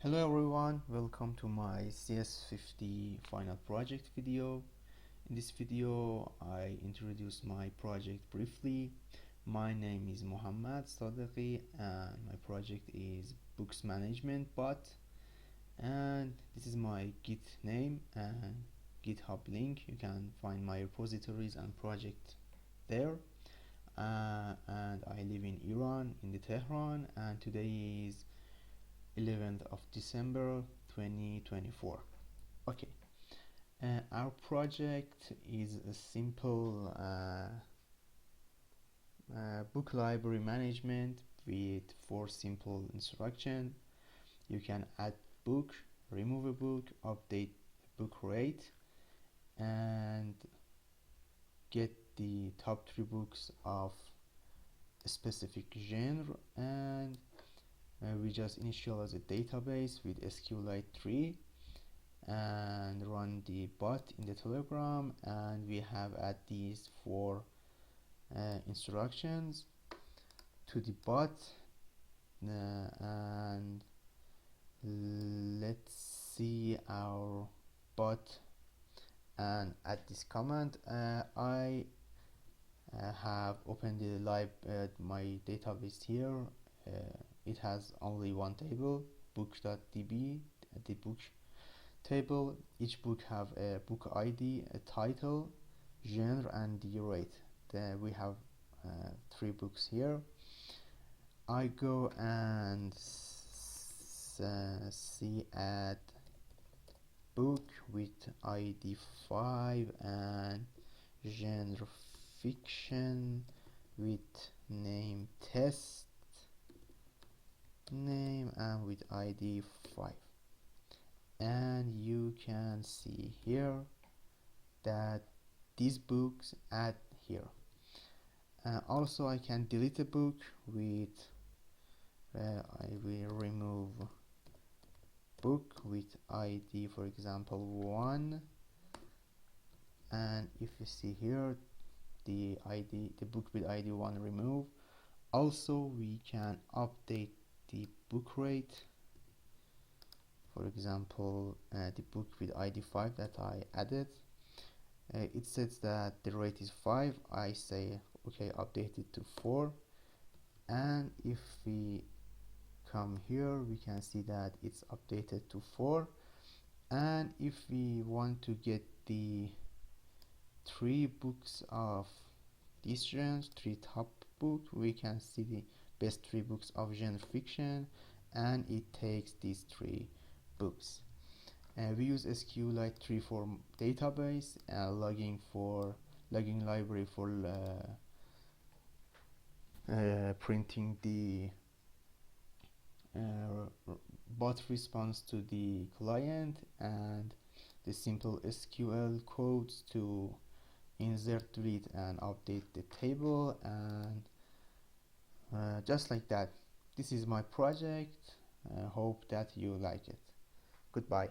Hello everyone, welcome to my CS50 Final project video. In this video, I introduce my project briefly. My name is Mohammad Sadeghi and my project is Books Management Bot, and this is my Git name and GitHub link. You can find my repositories and project there. And I live in Iran, in the Tehran, and today is 11th of December 2024. Okay, our project is a simple book library management with 4 simple instructions. You can add book, remove a book, update book rate, and get the top 3 books of a specific genre, and we just initialize a database with sqlite 3 and run the bot in the telegram, and we have add these 4 instructions to the bot, and let's see our bot and add this command. I have opened the my database here. It has only one table, book.db, the book table. Each book have a book ID, a title, genre, and the rate. Then we have 3 books here. I go and see add book with ID 5 and genre fiction with name test name and with ID 5, and you can see here that these books add here. Also I can delete a book with I will remove book with ID, for example 1, and if you see here the book with ID 1 remove. Also we can update the book rate. For example, the book with ID 5 that I added, it says that the rate is 5. I say okay, update it to 4, and if we come here we can see that it's updated to 4. And if we want to get the 3 books of this genre, 3 top book, we can see the best 3 books of genre fiction, and it takes these 3 books. We use sqlite 3 for database, logging library for printing the bot response to the client, and the simple SQL codes to insert, delete, and update the table, and just like that. This is my project. Hope that you like it. Goodbye.